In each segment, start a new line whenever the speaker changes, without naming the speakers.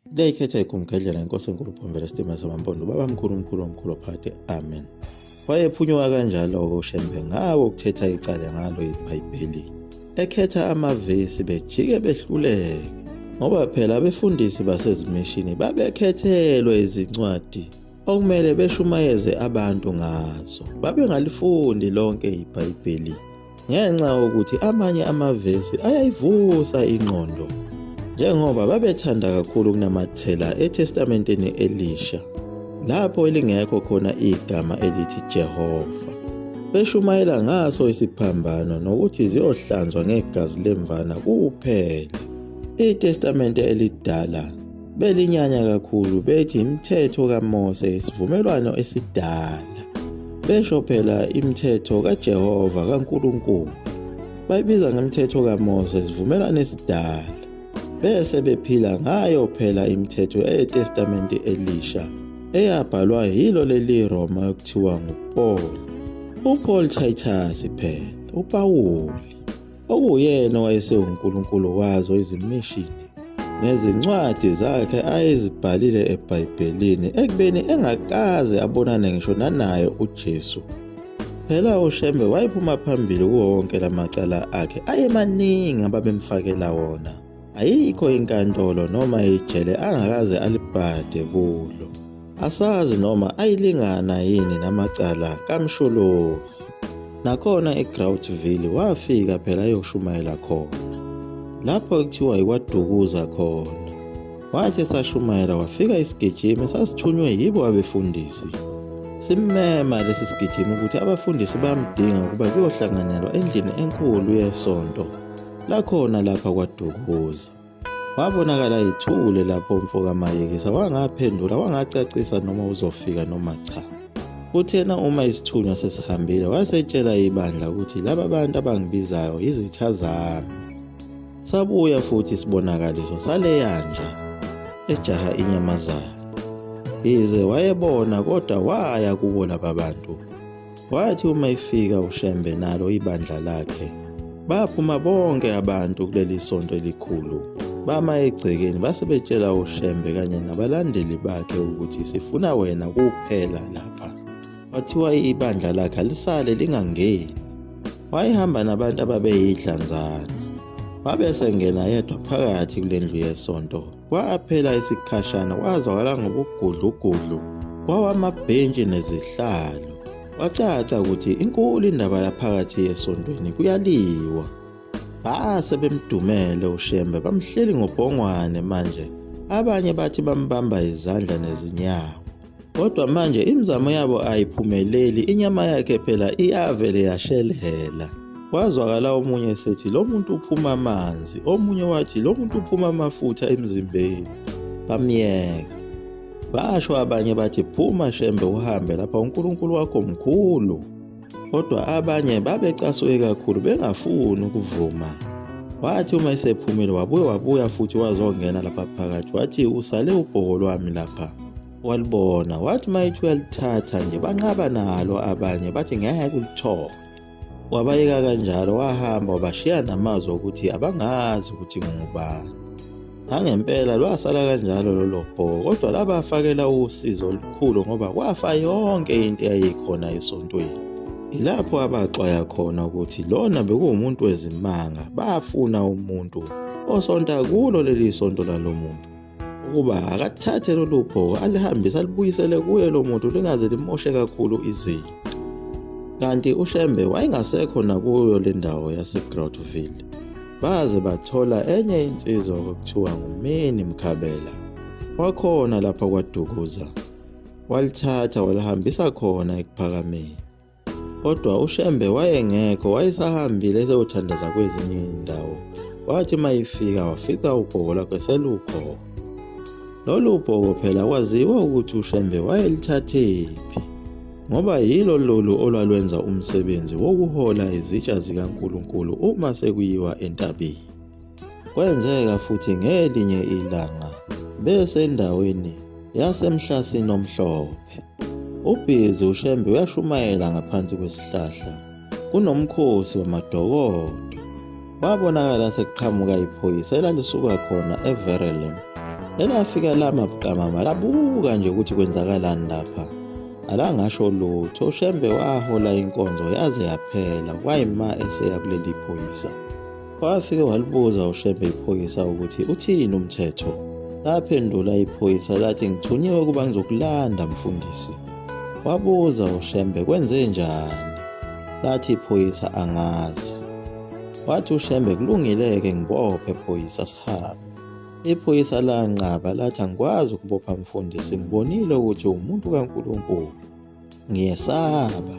Leyikhetha igumgedlela inkosi enkulu Phombela Sitima Samampondo babamkhulu omkhulu omkhulu phakathi amen. Wayephunyuka kanjalo-ke uShembe ngako ukuthetha icala ngalo iBhayibheli, ekhetha amavesi bejike behluleke, ngoba phela abefundisi basezimishini babekhethelwe izincwadi okumele beshumayeze abantu ngazo. Babengalifundi lonke iBhayibheli ngenxa yokuthi amanye amavesi ayayivusa ingqondo, njengoba babethanda kakhulu ukunamathela eTestamenteni Elisha lapho elingekho khona igama elithi Jehova. Beshumayela ngaso isiphambano nokuthi ziyohlanzwa ngegazi lemvana kuphela. ITestamente Elidala belinyanya kakhulu bethi imithetho kaMose isivumelwano esidala, besho phela imithetho kaJehova kaNkulunkulu bayibiza ngemithetho kaMose isivumelwano esidala, bese bephila ngayo phela imithetho eTestamente Elisha eyabhalwa yilo leli Roma ekuthiwa uPaul Titus phela uPawuli, okuyena owayesewuNkulunkulu wazo izimishini ngezincwadi zakhe ayezibhalile eBhayibhelini ekubeni engakaze abonane ngisho nanaye uJesu. Phela uShembe wayephuma phambili kuwo wonke lamacala akhe ayemaningi ababemfakela wona. Ayikho inkantolo noma ijele angakaze alibhade kulo. Asazi noma ayilingana yini namacala kaMsholozi. Nakhona eGroutville wafika phela ayoshumayela khona, lapho kuthiwa ikwaDukuza khona. Wathi sashumayela wafika isigijimi sasithunywe yibo abefundisi, simmema lesi sigijimi ukuthi abafundisi bamdinga ukuba kuyohlanganelwa endlini enkulu yesonto lakhona lapha kwaDukuza. Wabonakala ithule lapho umfoka Mayekisa wangaphendula wangacacisa noma uzofika noma cha. Kuthena uma isithunywa sesihambile wasetshela ibandla ukuthi laba bantu abangibizayo izitha zami. Sabuya futhi isibonakaliso saleyanja ejaha inyamazana. Yize wayebona kodwa waya kubo laba bantu. Wathi uma ifika uShembe nalo ibandla lakhe, baphuma bonke abantu kuleli sonto elikhulu, bama egcekeni basebetshela uShembe kanye nabalandeli bakhe ukuthi sifuna wena kuphela lapha. Wathiwa ibandla lakhe alisale lingangeni. Wayehamba nabantu ababeyidlanzana, wabesengena yedwa phakathi kule ndlu yesonto. Kwaphela isikhashana kwazwakala ngobugudlugudlu kwawamabhentshi nezihlalo. Wacaca ukuthi inkulu indaba laphakathi esontweni kuyaliwa. Base bemdumele uShembe bamhleli ngobhongwane. Manje abanye bathi bambamba izandla nezinyawo, kodwa manje imizamo yabo ayiphumeleli. Inyama yakhe phela iyavele yashelela. Kwazwakala omunye esethi lo muntu uphuma amanzi, omunye wathi lo muntu uphuma amafutha emzimbeni. Bamyeka. Basho abanye bathi phuma Shembe uhambe lapha uNkulunkulu wakho mkhulu, kodwa abanye babecasuke kakhulu bengafuni ukuvuma. Wathi uma esephumile wabuya futhi wazongena lapha phakathi. Wathi usale ubhoko lwami lapha. Walibona. Wathi mayithi uyalithatha nje banqaba nalo abanye bathi ngeke kulithola. Wabayeka kanjalo wahamba wabashiya namazwi ukuthi abangazi ukuthi ngubani. Ngempela lwasala kanjalo lolo bhoko, kodwa labafakela usizo olukhulu ngoba kwafa yonke into eyayikhona esontweni. Ilapho abaxwaya khona ukuthi lona bekuwumuntu wezimanga. Bafuna umuntu osonta kulo leli sonto lalomuntu ukuba akathathe lolu bhoko alihambise alibuyisele kuye lo muntu lingaze limoshe kakhulu izinto. Kanti uShembe wayengasekho nakuyo le ndawo yaseGroutville. Baze bathola enye insizwa okuthiwa nguMeni Mkhabela. Wakhona lapha kwaDukuza. Walithatha walihambisa khona ekuphakameni. Kodwa uShembe wayengekho, wayesahambile esewuthandaza kwezinye indawo. Wathi mayifika wafica ubhoko lakhe selukho. Lolu bhoko phela kwaziwa ukuthi uShembe wayelithathephi, ngoba yilo lolu olwalwenza umsebenzi wokuhola izitsha zikaNkulunkulu uma sekuyiwa entabeni. Kwenzeka futhi ngelinye ilanga bese endaweni yasemhlasini omhlophe. Ubhizi uShembe uyashumayela ngaphansi kwesihlahla kunomkhosi wamadokodo. Wabonakala sekuqhamuka iphoyisa elalisuka khona eVerulam Elafika lama buqamama labuka nje ukuthi kwenzakalani lapha. Alangasho lutho. uShembe wahola inkonzo yaze yaphela wayima eseya kuleli iphoyisa. Wafike walibuza uShembe iphoyisa ukuthi uthini umthetho. Laphendula iphoyisa lathi ngithunyiwe ukuba ngizokulanda mfundisi. Wabuza uShembe kwenze njani. Lathi iphoyisa angazi. Wathi uShembe kulungile-ke ngibophe phoyisa sihambe. Iphoyisa lanqaba lathi angikwazi ukubopha mfundisi, ngibonile ukuthi umuntu kaNkulunkulu. Ngiyesaba.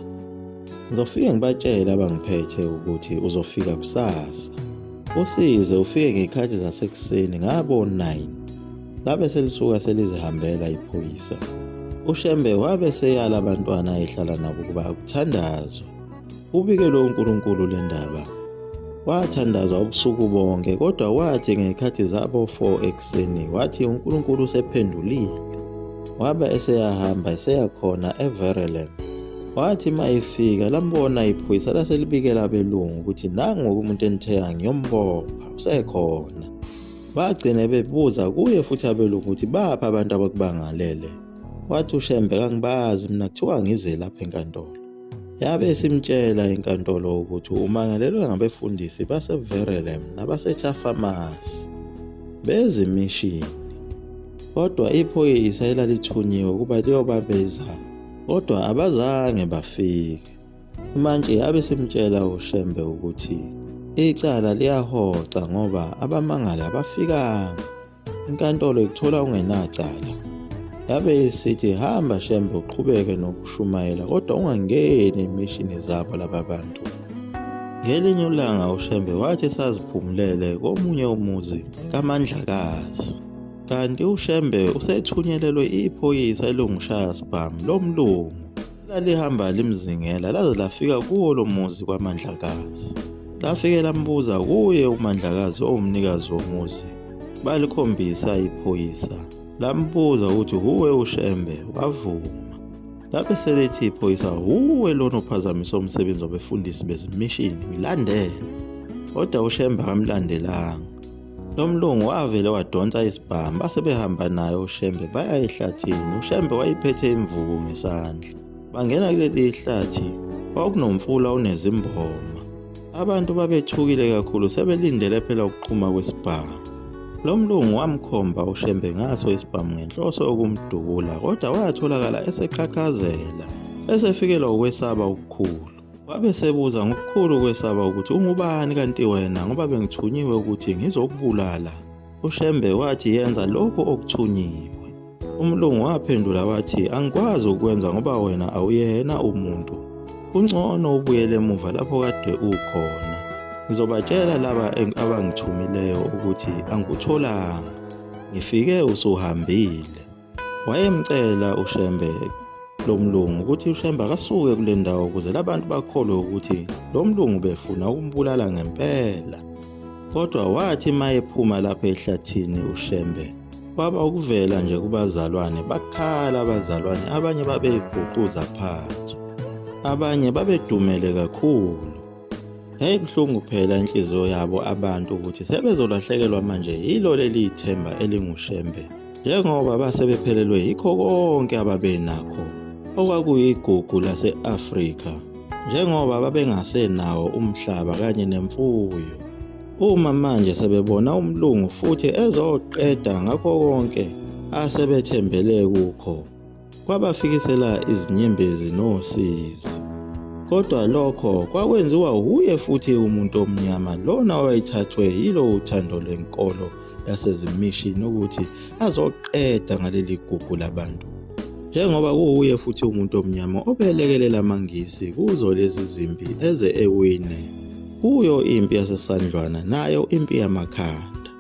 Ngizofike ngibatshele abangiphethe ukuthi uzofika kusasa. Usize ufike ngezikhathi zasekuseni ngabo 9. Labe selisuka selizihambela iphoyisa. uShembe wabe seyala abantwana ehlala nabo ukuba kuthandazwe. Ubike lo uNkulunkulu le ndaba. Wathandazwa ubusuku bonke kodwa wathi ngezikhathi zabo 4 ekuseni wathi uNkulunkulu usephendulile. Wabe eseyahamba eseyakhona eVerulam. Wathi mayefika lambona iphoyisa laselibikela abelungu ukuthi nangu umuntu enithenga ngiyombopha usekhona. Bagcine bebuza kuye futhi abelungu ukuthi bapha abantu abakubangalele. Wathi uShembe kangibazi mina kuthiwa ngize lapha enkantolo. Yabe simtshela inkantolo ukuthi umangalelwe ngabefundisi baseVerulam nabaseThafamasi bezimishini. Kodwa iphoyisa elalithunyiwe ukuba liyobabeza kodwa abazange bafike. Manje yabe simtshela uShembe ukuthi icala liyahoxa ngoba abamangali abafikanga. Inkantolo ikuthola ungenacala. Yabe isithi hamba Shembe uqhubeke nokushumayela kodwa ungangeni emishini zabo laba bantu. Ngelinye ilanga uShembe wathi saziphumulele komunye umuzi kaMandlakazi. Kanti uShembe usethunyelelwe iphoyisa elongushaya sibhamu lomlungu. Lalihamba limzingela laze lafika kuwo lo muzi kwaMandlakazi. Lafike lambuza kuye uMandlakazi owumnikazi womuzi. Balikhombisa iphoyisa. Lambuza ukuthi huwe uShembe, wavuma. Lapho selithi iphoyisa huwe lona ophazamisa umsebenzi wabefundisi bezimishini ngilandele. Kodwa uShembe akamlandelanga. Lo mlungu wavele wadonsa isibhamu base behamba naye uShembe baya ehlathini. uShembe wayiphethe imvubu ngesandla. Bangena kuleli ihlathi kwakunomfula unezimboma. Abantu babethukile kakhulu sebelindele phela ukuqhuma kwesibhamu. Lo mlungu wamkhomba uShembe ngaso isibhamu ngenhloso yokumdubula kodwa watholakala eseqhaqhazela. Esefikelwa ukwesaba okukhulu. Wabe sebuza ngokukhulu ukwesaba ukuthi ungubani kanti wena ngoba bengithunyiwe ukuthi ngizokubulala. uShembe wathi yenza lokho okuthunyiwe. Umlungu waphendula wathi angikwazi ukwenza ngoba wena awuyena umuntu. Kungcono ubuyele emuva lapho kade ukhona. Ngizobatshela laba abangithumileyo ukuthi angikutholanga. Ngifike usuhambile. Wayemcela uShembe lo mlungu ukuthi uShembe akasuke kule ndawo ukuze labantu bakholwe ukuthi lo mlungu befuna ukumbulala ngempela. Kodwa wathi mayephuma lapha ehlathini uShembe baba ukuvela nje kubazalwane bakhala abazalwane abanye babebhuquza phansi. Abanye babedumele kakhulu. Buhlungu phela inhliziyo yabo abantu ukuthi sebezolahlekelwa manje yilo leli ithemba elinguShembe. Njengoba basebephelelwe yikho konke ababenakho okwakuyigugu lase-Afrika. Njengoba babengasenawo umhlaba kanye nemfuyo. Uma manje sebebona umlungu futhi ezoqeda ngakho konke asebethembele kukho. Kwabafikisela izinyembezi nosizi. Kodwa lokho kwakwenziwa uye futhi umuntu omnyama lona owayethathwe yilo uthando lwenkolo yasezimishini ukuthi azoqeda ngaleli gugu labantu. Njengoba kuuye futhi umuntu omnyama obelekelela amangisi kuzo lezi zimpi eze ewine. Kuyo impi yasesandlwana nayo impi yamakhanda.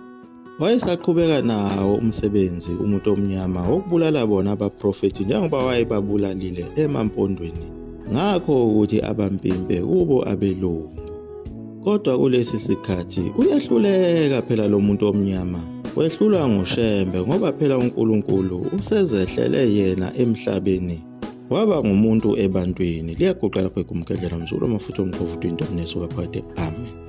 Wayesaqhubeka nawo umsebenzi umuntu omnyama wokubulala bona abaprofeti njengoba wayebabulalile emampondweni. Ngakho ukuthi abampimpe kubo abelungu. Kodwa kulesi sikhathi uyahluleka phela lo muntu omnyama. Wehlulwa nguShembe ngoba phela uNkulunkulu usezehlele yena emhlabeni. Waba ngumuntu ebantwini. Liyaguqa lapho igumkedlela mzulu amafutha omqovu into omnesuka phakathi. Amen.